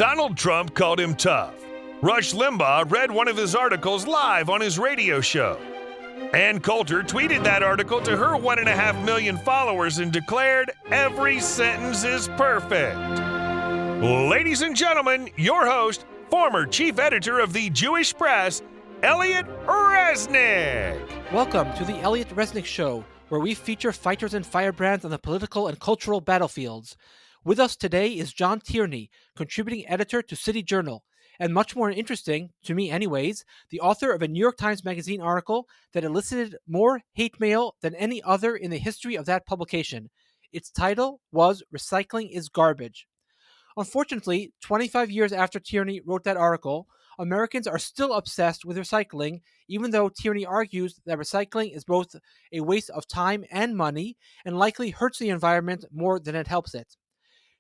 Donald Trump called him tough. Rush Limbaugh read one of his articles live on his radio show. Ann Coulter tweeted that article to her 1.5 million followers and declared, "Every sentence is perfect." Ladies and gentlemen, your host, former chief editor of the Jewish Press, Elliot Resnick. Welcome to the Elliot Resnick Show, where we feature fighters and firebrands on the political and cultural battlefields. With us today is John Tierney, contributing editor to City Journal, and much more interesting, to me anyways, the author of a New York Times Magazine article that elicited more hate mail than any other in the history of that publication. Its title was "Recycling is Garbage." Unfortunately, 25 years after Tierney wrote that article, Americans are still obsessed with recycling, even though Tierney argues that recycling is both a waste of time and money and likely hurts the environment more than it helps it.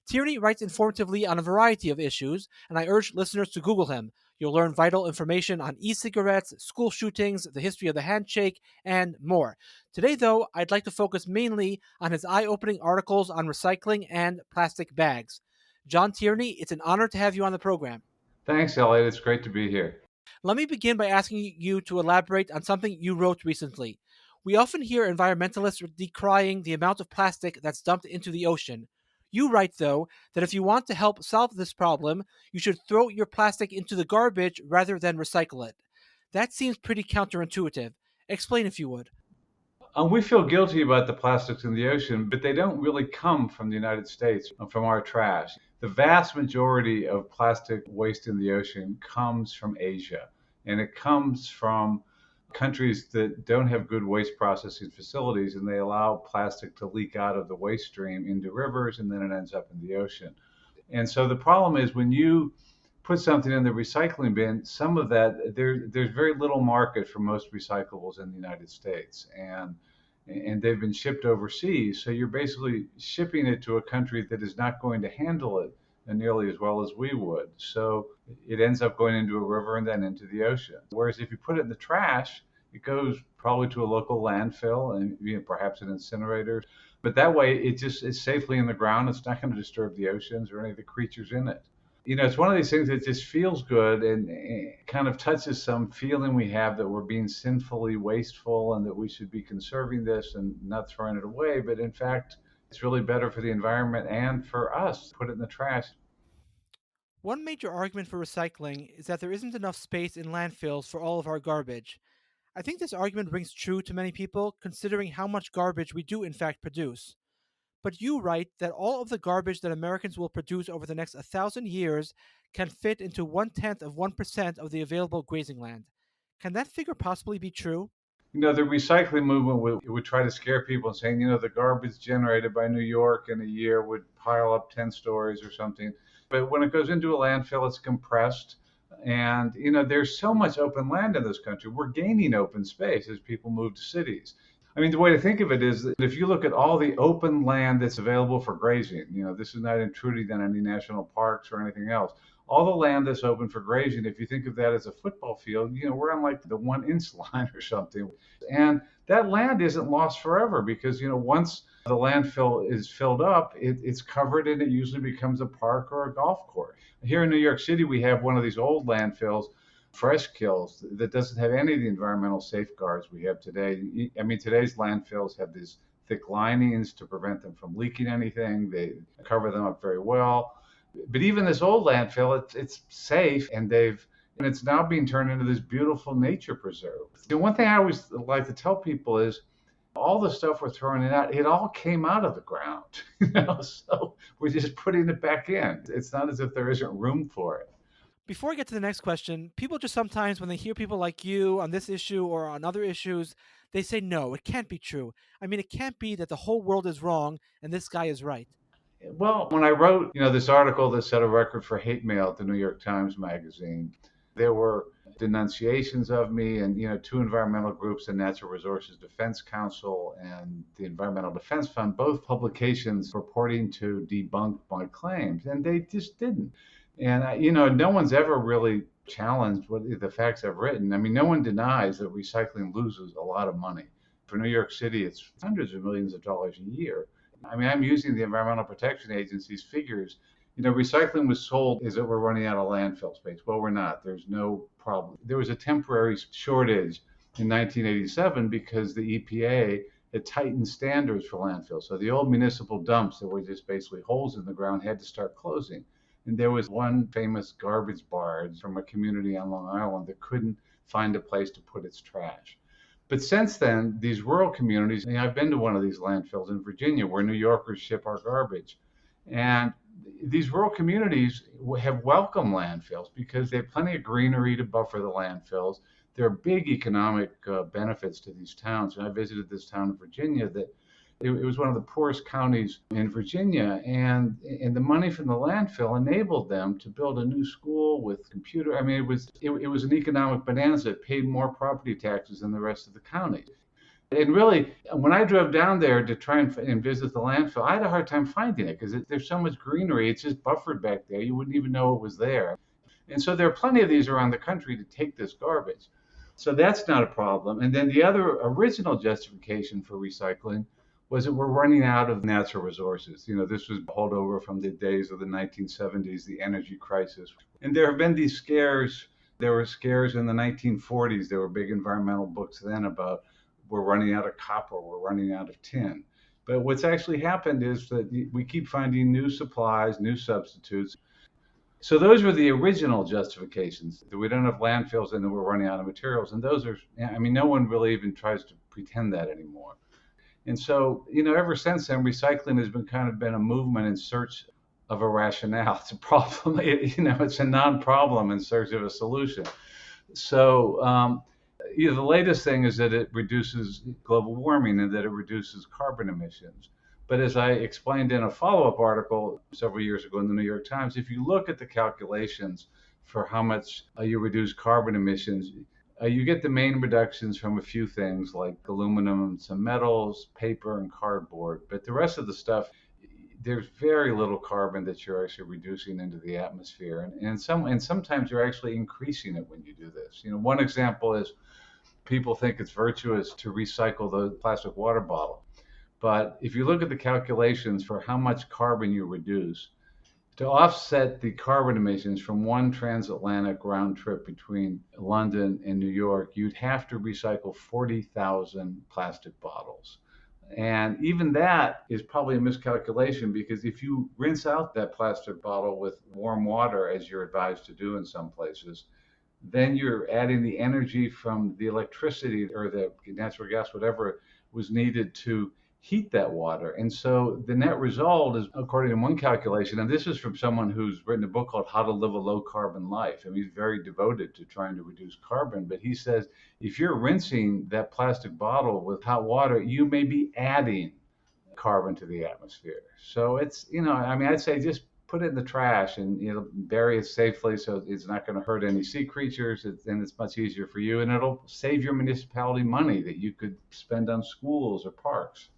Tierney writes informatively on a variety of issues, and I urge listeners to Google him. You'll learn vital information on e-cigarettes, school shootings, the history of the handshake, and more. Today, though, I'd like to focus mainly on his eye-opening articles on recycling and plastic bags. John Tierney, it's an honor to have you on the program. Thanks, Elliot. It's great to be here. Let me begin by asking you to elaborate on something you wrote recently. We often hear environmentalists decrying the amount of plastic that's dumped into the ocean. You write, though, that if you want to help solve this problem, you should throw your plastic into the garbage rather than recycle it. That seems pretty counterintuitive. Explain if you would. We feel guilty about the plastics in the ocean, but they don't really come from the United States, from our trash. The vast majority of plastic waste in the ocean comes from Asia, and it comes from countries that don't have good waste processing facilities, and they allow plastic to leak out of the waste stream into rivers, and then it ends up in the ocean. And so the problem is when you put something in the recycling bin, some of that, there's very little market for most recyclables in the United States, and they've been shipped overseas. So you're basically shipping it to a country that is not going to handle it nearly as well as we would. So it ends up going into a river and then into the ocean. Whereas if you put it in the trash, it goes probably to a local landfill and perhaps an incinerator. But that way it just is safely in the ground. It's not going to disturb the oceans or any of the creatures in it. It's one of these things that just feels good and kind of touches some feeling we have that we're being sinfully wasteful and that we should be conserving this and not throwing it away. But in fact, it's really better for the environment and for us to put it in the trash. One major argument for recycling is that there isn't enough space in landfills for all of our garbage. I think this argument rings true to many people, considering how much garbage we do in fact produce. But you write that all of the garbage that Americans will produce over the next 1,000 years can fit into 0.1% of the available grazing land. Can that figure possibly be true? The recycling movement would try to scare people and saying, the garbage generated by New York in a year would pile up 10 stories or something. But when it goes into a landfill, it's compressed. And, there's so much open land in this country. We're gaining open space as people move to cities. The way to think of it is that if you look at all the open land that's available for grazing, this is not intruding on any national parks or anything else. All the land that's open for grazing, if you think of that as a football field, we're on like the 1 inch line or something. And that land isn't lost forever because, once the landfill is filled up, it's covered and it usually becomes a park or a golf course. Here in New York City, we have one of these old landfills, Fresh Kills, that doesn't have any of the environmental safeguards we have today. Today's landfills have these thick linings to prevent them from leaking anything. They cover them up very well. But even this old landfill, it's safe, and it's now being turned into this beautiful nature preserve. One thing I always like to tell people is all the stuff we're throwing out, it all came out of the ground. So we're just putting it back in. It's not as if there isn't room for it. Before I get to the next question, people just sometimes, when they hear people like you on this issue or on other issues, they say, no, it can't be true. It can't be that the whole world is wrong and this guy is right. Well, when I wrote, this article that set a record for hate mail at the New York Times Magazine, there were denunciations of me and, 2 environmental groups, the Natural Resources Defense Council and the Environmental Defense Fund, both publications purporting to debunk my claims, and they just didn't. And, no one's ever really challenged the facts I've written. No one denies that recycling loses a lot of money. For New York City, it's hundreds of millions of dollars a year. I'm using the Environmental Protection Agency's figures. Recycling was sold as that we're running out of landfill space. Well, we're not. There's no problem. There was a temporary shortage in 1987 because the EPA had tightened standards for landfills. So the old municipal dumps that were just basically holes in the ground had to start closing. And there was one famous garbage barge from a community on Long Island that couldn't find a place to put its trash. But since then, these rural communities, I've been to one of these landfills in Virginia where New Yorkers ship our garbage. And these rural communities have welcomed landfills because they have plenty of greenery to buffer the landfills. There are big economic benefits to these towns. And I visited this town in Virginia that it was one of the poorest counties in Virginia. And the money from the landfill enabled them to build a new school with computer. I mean, it was an economic bonanza. It paid more property taxes than the rest of the county. And really, when I drove down there to try and visit the landfill, I had a hard time finding it because there's so much greenery. It's just buffered back there. You wouldn't even know it was there. And so there are plenty of these around the country to take this garbage. So that's not a problem. And then the other original justification for recycling was that we're running out of natural resources. This was holdover from the days of the 1970s, the energy crisis. And there have been these scares. There were scares in the 1940s. There were big environmental books then about we're running out of copper, we're running out of tin. But what's actually happened is that we keep finding new supplies, new substitutes. So those were the original justifications, that we don't have landfills and that we're running out of materials. And those are, no one really even tries to pretend that anymore. And so, ever since then, recycling has been a movement in search of a rationale. It's a problem, it's a non-problem in search of a solution. So, the latest thing is that it reduces global warming and that it reduces carbon emissions. But as I explained in a follow-up article several years ago in the New York Times, if you look at the calculations for how much you reduce carbon emissions, you get the main reductions from a few things like aluminum, some metals, paper, and cardboard. But the rest of the stuff, there's very little carbon that you're actually reducing into the atmosphere. And sometimes you're actually increasing it when you do this. One example is people think it's virtuous to recycle the plastic water bottle. But if you look at the calculations for how much carbon you reduce, to offset the carbon emissions from one transatlantic round trip between London and New York, you'd have to recycle 40,000 plastic bottles. And even that is probably a miscalculation because if you rinse out that plastic bottle with warm water, as you're advised to do in some places, then you're adding the energy from the electricity or the natural gas, whatever was needed to heat that water. And so the net result is, according to one calculation, and this is from someone who's written a book called How to Live a Low Carbon Life. And he's very devoted to trying to reduce carbon. But he says, if you're rinsing that plastic bottle with hot water, you may be adding carbon to the atmosphere. So it's, I'd say just put it in the trash and bury it safely so it's not going to hurt any sea creatures, and it's much easier for you, and it'll save your municipality money that you could spend on schools or parks.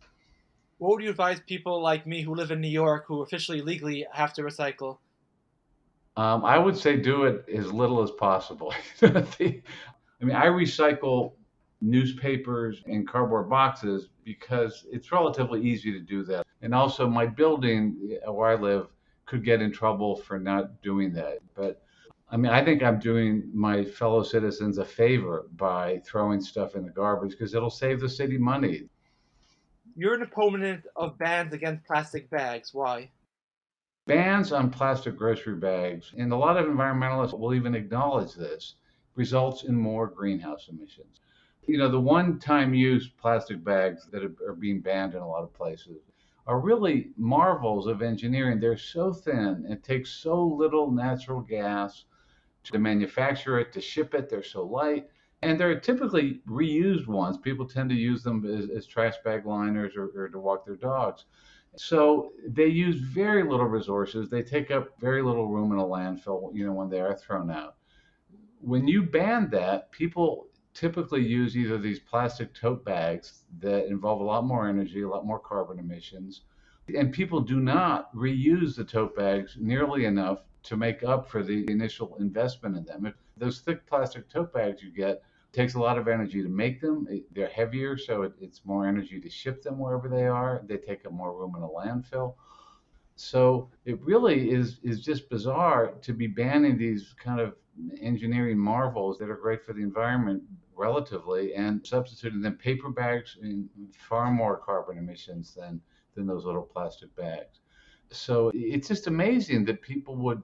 What would you advise people like me who live in New York who officially legally have to recycle? I would say do it as little as possible. I recycle newspapers and cardboard boxes because it's relatively easy to do that. And also my building where I live could get in trouble for not doing that. But I think I'm doing my fellow citizens a favor by throwing stuff in the garbage because it'll save the city money. You're an opponent of bans against plastic bags. Why? Bans on plastic grocery bags, and a lot of environmentalists will even acknowledge this, results in more greenhouse emissions. The one-time use plastic bags that are being banned in a lot of places are really marvels of engineering. They're so thin, it takes so little natural gas to manufacture it, to ship it. They're so light, and they're typically reused ones. People tend to use them as trash bag liners or to walk their dogs. So they use very little resources. They take up very little room in a landfill, when they are thrown out. When you ban that, people typically use either these plastic tote bags that involve a lot more energy, a lot more carbon emissions, and people do not reuse the tote bags nearly enough to make up for the initial investment in them. Those thick plastic tote bags you get, takes a lot of energy to make them. They're heavier, so it's more energy to ship them wherever they are. They take up more room in a landfill. So it really is just bizarre to be banning these kind of engineering marvels that are great for the environment relatively and substituting them paper bags in far more carbon emissions than those little plastic bags. So it's just amazing that people would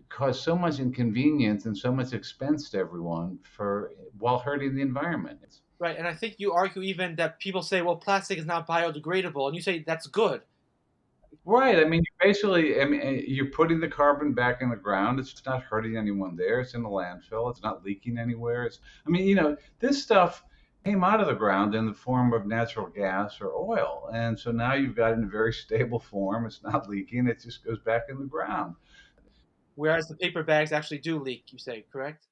cause so much inconvenience and so much expense to everyone for while hurting the environment. Right, and I think you argue even that people say, well, plastic is not biodegradable, and you say that's good. Right. I mean, you basically, I mean, you're putting the carbon back in the ground. It's not hurting anyone there. It's in the landfill. It's not leaking anywhere. I mean, this stuff came out of the ground in the form of natural gas or oil. And so now you've got it in a very stable form. It's not leaking. It just goes back in the ground. Whereas the paper bags actually do leak, you say, correct?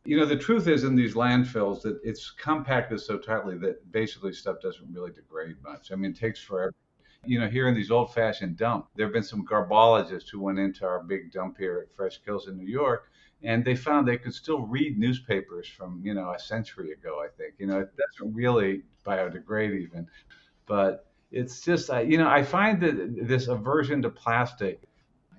The truth is in these landfills that it's compacted so tightly that basically stuff doesn't really degrade much. I mean, it takes forever. Here in these old fashioned dump, there have been some garbologists who went into our big dump here at Fresh Kills in New York, and they found they could still read newspapers from, a century ago, I think. It doesn't really biodegrade even, but it's just, I find that this aversion to plastic,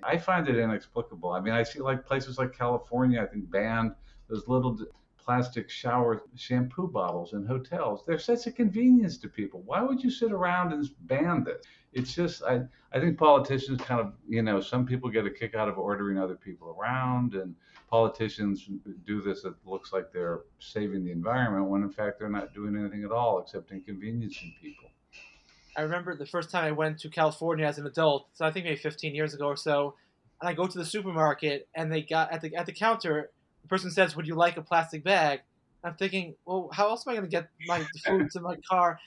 I find it inexplicable. I mean, I see like places like California, I think, banned those little plastic shower shampoo bottles in hotels. They're such a convenience to people. Why would you sit around and ban this? It's just, I think politicians kind of, some people get a kick out of ordering other people around, and politicians do this. It looks like they're saving the environment when in fact they're not doing anything at all except inconveniencing people. I remember the first time I went to California as an adult, so I think maybe 15 years ago or so, and I go to the supermarket and they got at the counter, the person says, "Would you like a plastic bag?" I'm thinking, well, how else am I going to get my food to my car?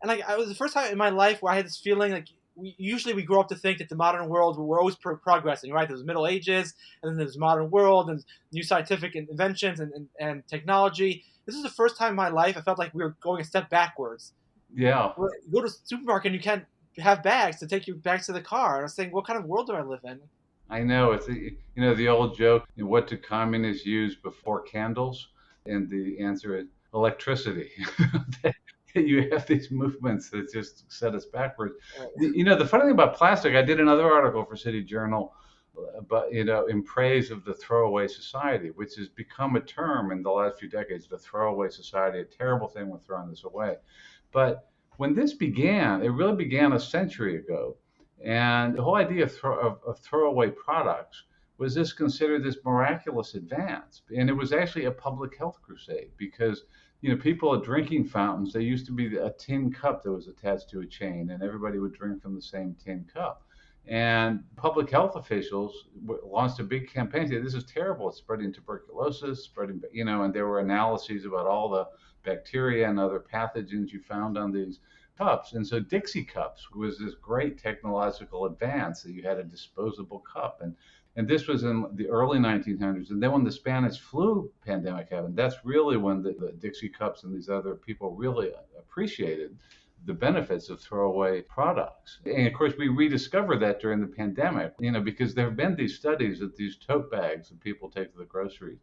And like, I was the first time in my life where I had this feeling like we grow up to think that the modern world we're always progressing, right? There's Middle Ages, and then there's modern world and new scientific inventions and technology. This is the first time in my life I felt like we were going a step backwards. Yeah. You go to the supermarket and you can't have bags to take you back to the car. And I was saying, what kind of world do I live in? I know it's the old joke. What do communists use before candles? And the answer is electricity. You have these movements that just set us backwards. The funny thing about plastic, I did another article for City Journal, but in praise of the throwaway society, which has become a term in the last few decades. The throwaway society, a terrible thing. We're throwing this away. But when this began, it really began a century ago. And the whole idea of throwaway products was this considered this miraculous advance. And it was actually a public health crusade because, people at drinking fountains, they used to be a tin cup that was attached to a chain, and everybody would drink from the same tin cup. And public health officials launched a big campaign saying, this is terrible. It's spreading tuberculosis, and there were analyses about all the bacteria and other pathogens you found on these cups. And so Dixie cups was this great technological advance that you had a disposable cup. And this was in the early 1900s. And then when the Spanish flu pandemic happened, that's really when the Dixie cups and these other people really appreciated the benefits of throwaway products. And of course, we rediscovered that during the pandemic, because there have been these studies that these tote bags that people take to the groceries,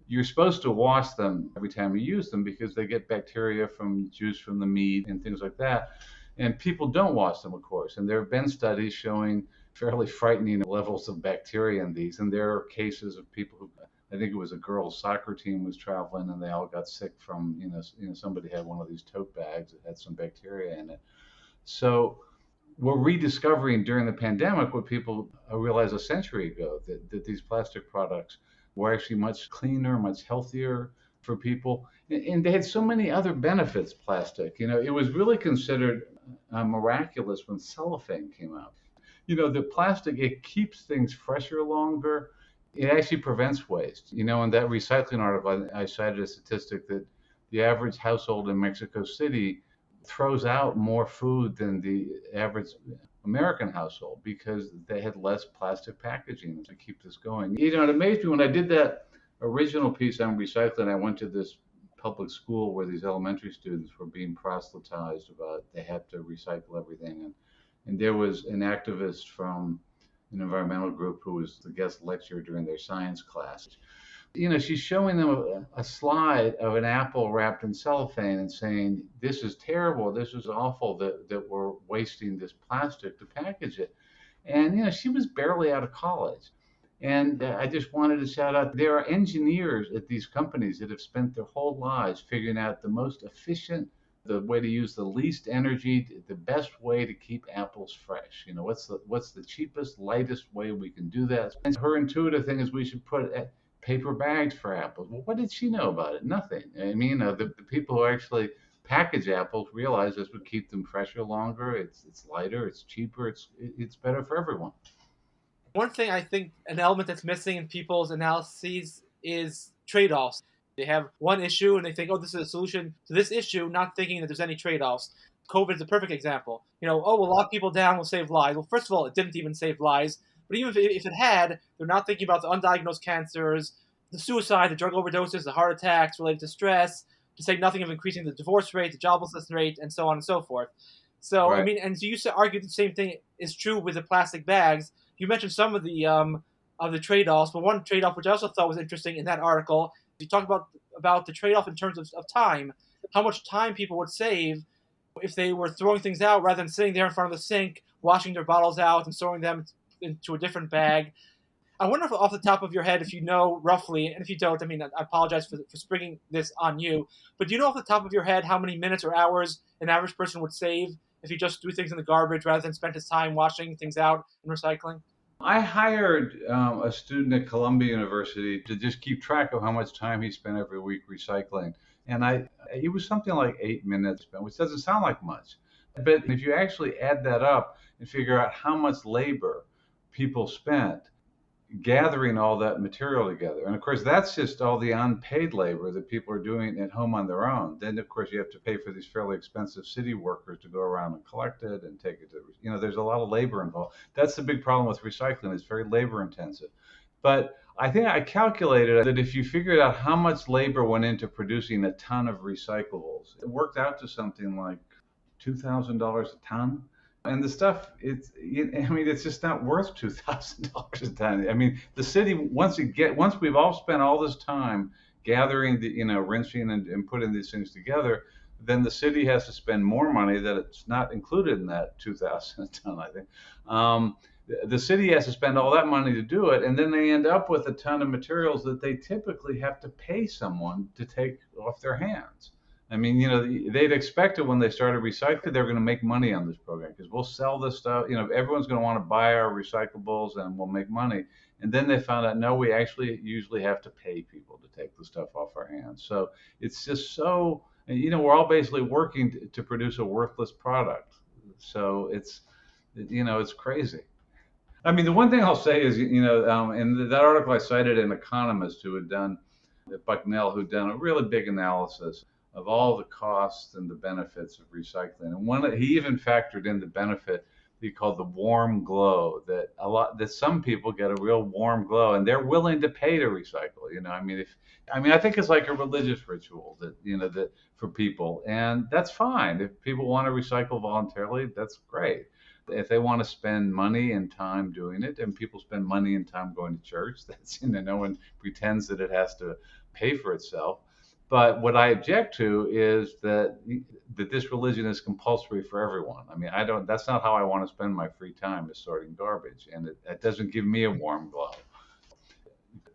you're supposed to wash them every time you use them because they get bacteria from juice from the meat and things like that. And people don't wash them, of course. And there have been studies showing fairly frightening levels of bacteria in these. And there are cases of people who, I think it was a girls' soccer team was traveling and they all got sick from, somebody had one of these tote bags that had some bacteria in it. So we're rediscovering during the pandemic what people realized a century ago, that these plastic products were actually much cleaner, much healthier for people. And they had so many other benefits, plastic. It was really considered miraculous when cellophane came out. The plastic, it keeps things fresher longer. It actually prevents waste. In that recycling article, I cited a statistic that the average household in Mexico City throws out more food than the average American household because they had less plastic packaging to keep this going. It amazed me when I did that original piece on recycling. I went to this public school where these elementary students were being proselytized about they had to recycle everything. And there was an activist from an environmental group who was the guest lecturer during their science class. She's showing them a slide of an apple wrapped in cellophane and saying, this is terrible, this is awful that we're wasting this plastic to package it. And, she was barely out of college. And I just wanted to shout out there are engineers at these companies that have spent their whole lives figuring out the most efficient, the way to use the least energy, the best way to keep apples fresh. What's the cheapest, lightest way we can do that? And her intuitive thing is we should put paper bags for apples. Well, what did she know about it? Nothing. I mean, the people who actually package apples realize this would keep them fresher longer. It's lighter. It's cheaper. It's better for everyone. One thing I think an element that's missing in people's analyses is trade-offs. They have one issue and they think, oh, this is a solution to this issue, not thinking that there's any trade-offs. COVID is a perfect example. Oh, we'll lock people down, we'll save lives. Well, first of all, it didn't even save lives. But even if it had, they're not thinking about the undiagnosed cancers, the suicide, the drug overdoses, the heart attacks related to stress, to say nothing of increasing the divorce rate, the joblessness rate, and so on and so forth. So, Right. I mean, and so you argue the same thing is true with the plastic bags. You mentioned some of the trade-offs, but one trade-off which I also thought was interesting in that article, you talk about the trade-off in terms of time, how much time people would save if they were throwing things out rather than sitting there in front of the sink, washing their bottles out and throwing them into a different bag. I wonder if off the top of your head, if you know roughly, and if you don't, I mean, I apologize for springing this on you, but do you know off the top of your head how many minutes or hours an average person would save if he just threw things in the garbage rather than spent his time washing things out and recycling? I hired a student at Columbia University to just keep track of how much time he spent every week recycling. And it was something like 8 minutes, which doesn't sound like much. But if you actually add that up and figure out how much labor people spent gathering all that material together. And of course, that's just all the unpaid labor that people are doing at home on their own. Then, of course, you have to pay for these fairly expensive city workers to go around and collect it and take it to, there's a lot of labor involved. That's the big problem with recycling. It's very labor intensive. But I think I calculated that if you figured out how much labor went into producing a ton of recyclables, it worked out to something like $2,000 a ton. And the stuff, it's just not worth $2,000 a ton. I mean, the city, once we've all spent all this time gathering rinsing and putting these things together, then the city has to spend more money that it's not included in that 2,000 a ton, I think. The city has to spend all that money to do it, and then they end up with a ton of materials that they typically have to pay someone to take off their hands. I mean, they'd expected when they started recycling, they were going to make money on this program because we'll sell this stuff. Everyone's going to want to buy our recyclables and we'll make money. And then they found out, no, we actually usually have to pay people to take the stuff off our hands. So it's just so, we're all basically working to produce a worthless product. So it's crazy. I mean, the one thing I'll say is, in that article I cited an economist who had done, Bucknell, who'd done a really big analysis of all the costs and the benefits of recycling. And he even factored in the benefit he called the warm glow, that some people get a real warm glow and they're willing to pay to recycle. I think it's like a religious ritual that for people, and that's fine. If people want to recycle voluntarily, that's great. If they want to spend money and time doing it, and people spend money and time going to church, that's no one pretends that it has to pay for itself. But what I object to is that this religion is compulsory for everyone. I mean, that's not how I want to spend my free time, is sorting garbage. And it doesn't give me a warm glow.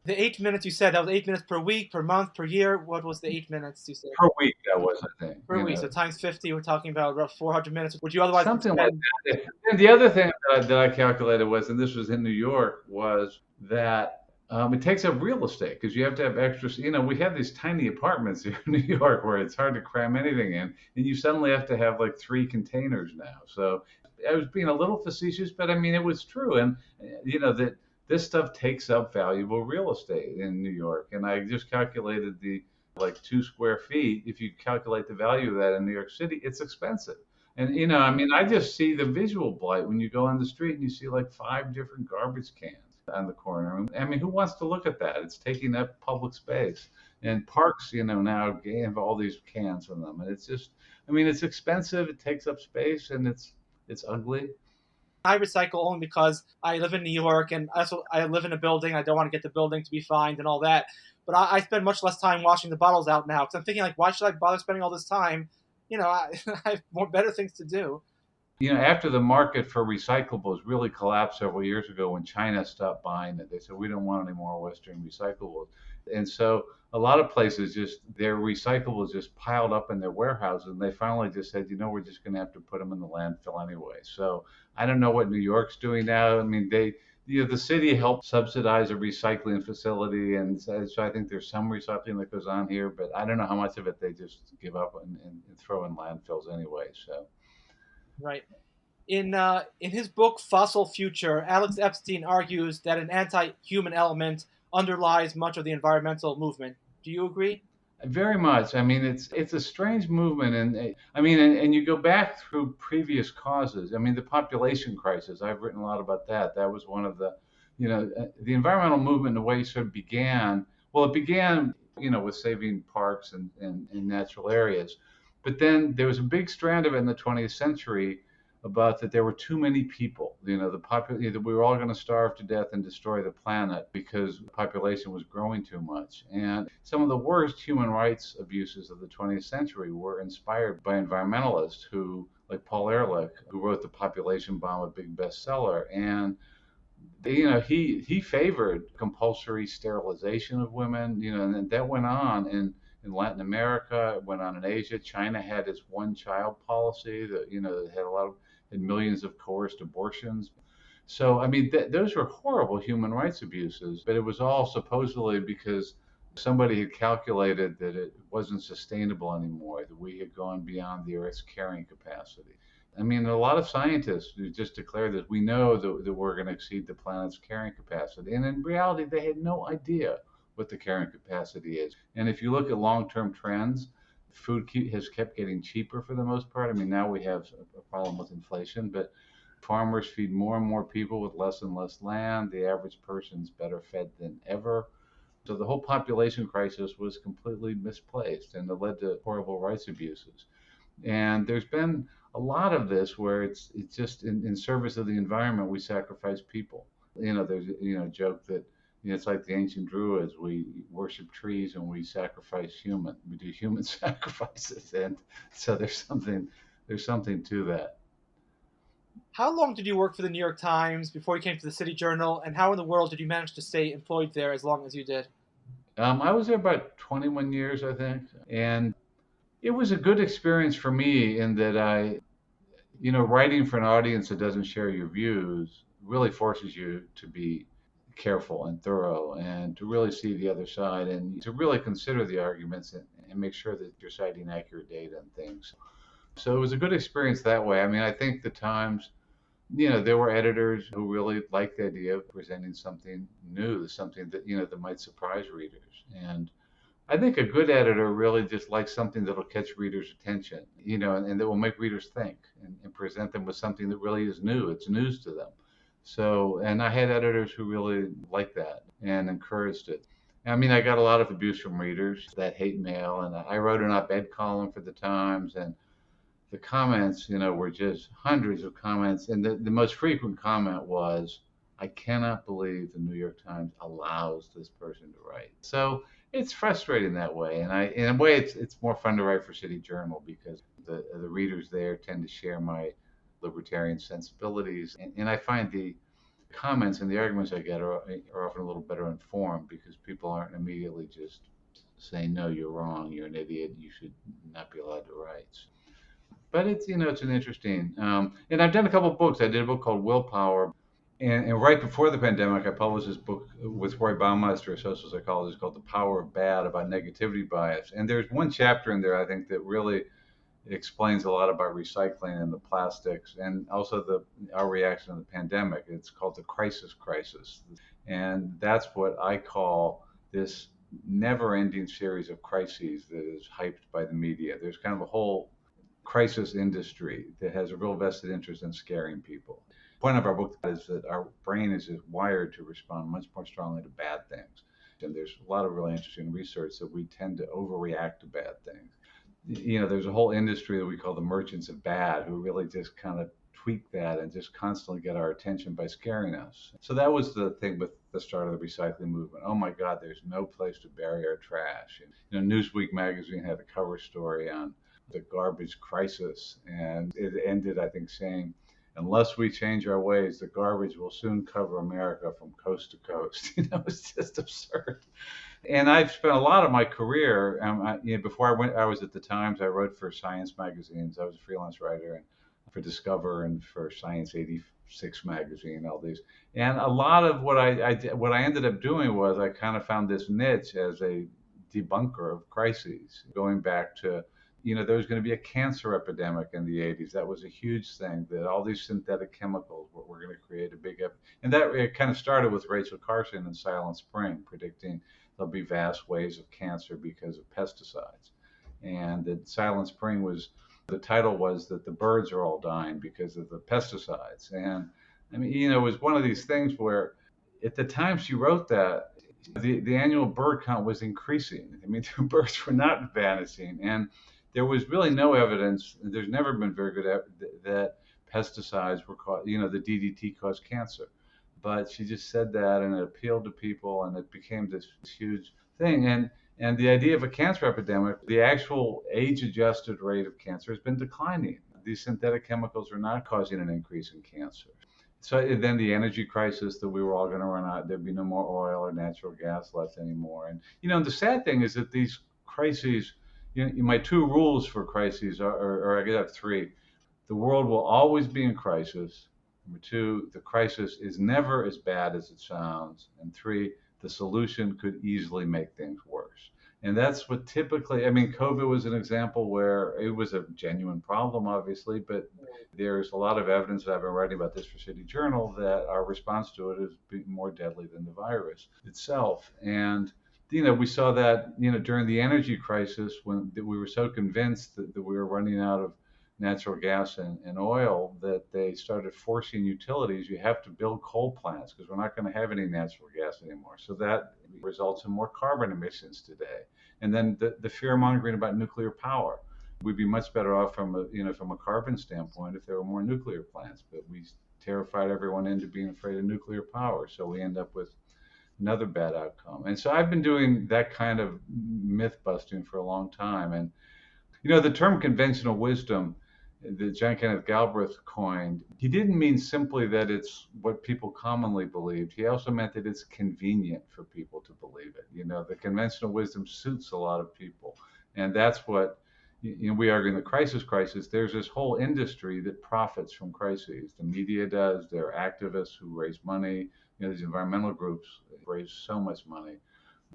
The 8 minutes you said, that was 8 minutes per week, per month, per year. What was the 8 minutes you said? Per week, that was, I think. Per week. So times 50, we're talking about roughly 400 minutes. Would you otherwise something like that? And the other thing that I calculated was, and this was in New York, was that it takes up real estate because you have to have extra. We have these tiny apartments here in New York where it's hard to cram anything in, and you suddenly have to have like 3 containers now. So I was being a little facetious, but I mean it was true, and that this stuff takes up valuable real estate in New York. And I just calculated the 2 square feet. If you calculate the value of that in New York City, it's expensive. And I just see the visual blight when you go on the street and you see like 5 different garbage cans on the corner. I mean, who wants to look at that? It's taking up public space. And parks, now have all these cans in them. And it's just, it's expensive. It takes up space, and it's ugly. I recycle only because I live in New York, and also I live in a building. I don't want to get the building to be fined and all that. But I spend much less time washing the bottles out now because I'm thinking, why should I bother spending all this time? I have better things to do. After the market for recyclables really collapsed several years ago when China stopped buying it, they said, we don't want any more Western recyclables. And so a lot of places their recyclables just piled up in their warehouses. And they finally just said, we're just going to have to put them in the landfill anyway. So I don't know what New York's doing now. I mean, the city helped subsidize a recycling facility. And so I think there's some recycling that goes on here, but I don't know how much of it they just give up and throw in landfills anyway. So. Right. In his book Fossil Future, Alex Epstein argues that an anti-human element underlies much of the environmental movement. Do you agree? Very much. I mean, it's a strange movement, and you go back through previous causes. I mean, the population crisis. I've written a lot about that. That was one of the environmental movement. The way it sort of began. Well, it began, with saving parks and natural areas, but then there was a big strand of it in the 20th century about that there were too many people. That we were all going to starve to death and destroy the planet because the population was growing too much. And some of the worst human rights abuses of the 20th century were inspired by environmentalists like Paul Ehrlich, who wrote The Population Bomb, a big bestseller. And he favored compulsory sterilization of women, and that went on in Latin America, it went on in Asia. China had its one-child policy that had millions of coerced abortions. So, I mean, those were horrible human rights abuses, but it was all supposedly because somebody had calculated that it wasn't sustainable anymore, that we had gone beyond the Earth's carrying capacity. I mean, a lot of scientists who just declared that we know that we're going to exceed the planet's carrying capacity. And in reality, they had no idea what the carrying capacity is. And if you look at long-term trends, food has kept getting cheaper for the most part. I mean, now we have a problem with inflation, but farmers feed more and more people with less and less land. The average person's better fed than ever. So the whole population crisis was completely misplaced, and it led to horrible rights abuses. And there's been a lot of this where it's just in service of the environment, we sacrifice people. There's a joke that it's like the ancient Druids. We worship trees and we sacrifice human. We do human sacrifices, and so there's something to that. How long did you work for the New York Times before you came to the City Journal, and how in the world did you manage to stay employed there as long as you did? I was there about 21 years, I think, and it was a good experience for me in that writing for an audience that doesn't share your views really forces you to be careful and thorough and to really see the other side and to really consider the arguments and make sure that you're citing accurate data and things. So it was a good experience that way. I mean, I think the Times, there were editors who really liked the idea of presenting something new, something that, that might surprise readers. And I think a good editor really just likes something that'll catch readers' attention, and that will make readers think and present them with something that really is new. It's news to them. So, and I had editors who really liked that and encouraged it. I mean, I got a lot of abuse from readers, that hate mail, and I wrote an op-ed column for the Times, and the comments, were just hundreds of comments. And the most frequent comment was, I cannot believe the New York Times allows this person to write. So it's frustrating that way. And in a way, it's more fun to write for City Journal because the readers there tend to share my libertarian sensibilities. And I find the comments and the arguments I get are often a little better informed because people aren't immediately just saying, no, you're wrong, you're an idiot, you should not be allowed to write. But it's an interesting, and I've done a couple of books. I did a book called Willpower, and right before the pandemic, I published this book with Roy Baumeister, a social psychologist, called The Power of Bad, about negativity bias. And there's one chapter in there, I think, that really explains a lot about recycling and the plastics, and also our reaction to the pandemic. It's called the crisis, and that's what I call this never-ending series of crises that is hyped by the media. There's kind of a whole crisis industry that has a real vested interest in scaring people. The point of our book is that our brain is just wired to respond much more strongly to bad things. And there's a lot of really interesting research that we tend to overreact to bad things. There's a whole industry that we call the merchants of bad who really just kind of tweak that and just constantly get our attention by scaring us. So that was the thing with the start of the recycling movement. Oh my God, there's no place to bury our trash. Newsweek magazine had a cover story on the garbage crisis. And it ended, I think, saying, unless we change our ways, the garbage will soon cover America from coast to coast. It's just absurd. And I've spent a lot of my career, before I was at the Times, I wrote for science magazines. I was a freelance writer and for Discover and for Science 86 magazine, all these. And a lot of what I ended up doing was I kind of found this niche as a debunker of crises, going back to, there was going to be a cancer epidemic in the 80s. That was a huge thing, that all these synthetic chemicals were going to create a big and that it kind of started with Rachel Carson in Silent Spring, predicting there'll be vast waves of cancer because of pesticides. And that Silent Spring the title was that the birds are all dying because of the pesticides. And I mean, it was one of these things where at the time she wrote that, the annual bird count was increasing. I mean, the birds were not vanishing. And there was really no evidence, there's never been very good that pesticides were the DDT caused cancer. But she just said that, and it appealed to people, and it became this huge thing. And the idea of a cancer epidemic, the actual age-adjusted rate of cancer has been declining. These synthetic chemicals are not causing an increase in cancer. So then the energy crisis, that we were all going to run out, there'd be no more oil or natural gas left anymore. And the sad thing is that these crises, my two rules for crises or I could have three. The world will always be in crisis. Number two, the crisis is never as bad as it sounds. And three, the solution could easily make things worse. And that's what typically, COVID was an example where it was a genuine problem, obviously, but there's a lot of evidence that I've been writing about this for City Journal that our response to it is more deadly than the virus itself. And we saw that, during the energy crisis, when we were so convinced that we were running out of natural gas and oil, that they started forcing utilities. You have to build coal plants because we're not going to have any natural gas anymore. So that results in more carbon emissions today. And then the fear mongering about nuclear power. We'd be much better off from a carbon standpoint if there were more nuclear plants, but we terrified everyone into being afraid of nuclear power. So we end up with another bad outcome. And so I've been doing that kind of myth busting for a long time. And, the term conventional wisdom that John Kenneth Galbraith coined, he didn't mean simply that it's what people commonly believed. He also meant that it's convenient for people to believe it. The conventional wisdom suits a lot of people. And that's what, we argue in the crisis. There's this whole industry that profits from crises. The media does. There are activists who raise money. These environmental groups raise so much money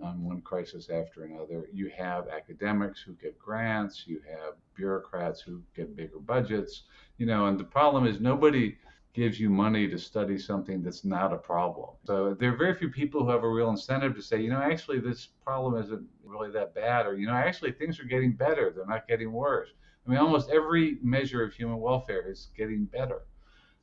on one crisis after another. You have academics who get grants. You have bureaucrats who get bigger budgets. And the problem is nobody gives you money to study something that's not a problem. So there are very few people who have a real incentive to say, actually this problem isn't really that bad, or, actually things are getting better. They're not getting worse. Almost every measure of human welfare is getting better.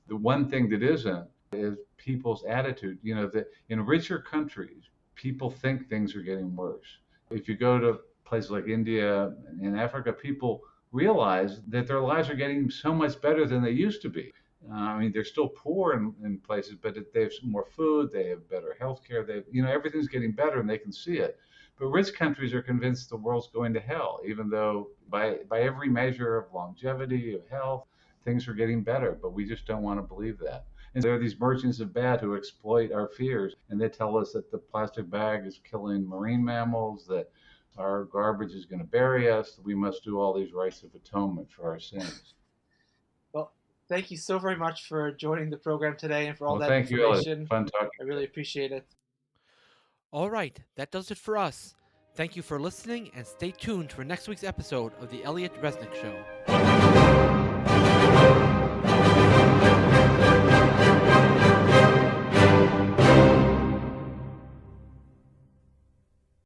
The one thing that isn't is people's attitude. That in richer countries, people think things are getting worse. If you go to places like India and Africa, people realize that their lives are getting so much better than they used to be. They're still poor in places, but they have more food, they have better health care, everything's getting better and they can see it. But rich countries are convinced the world's going to hell, even though by every measure of longevity, of health, things are getting better, but we just don't want to believe that. And there are these merchants of bad who exploit our fears, and they tell us that the plastic bag is killing marine mammals, that our garbage is going to bury us, that we must do all these rites of atonement for our sins. Well, thank you so very much for joining the program today and for all that thank information. You, Elliot. Fun talking. I really appreciate it. All right, that does it for us. Thank you for listening, and stay tuned for next week's episode of the Elliot Resnick Show.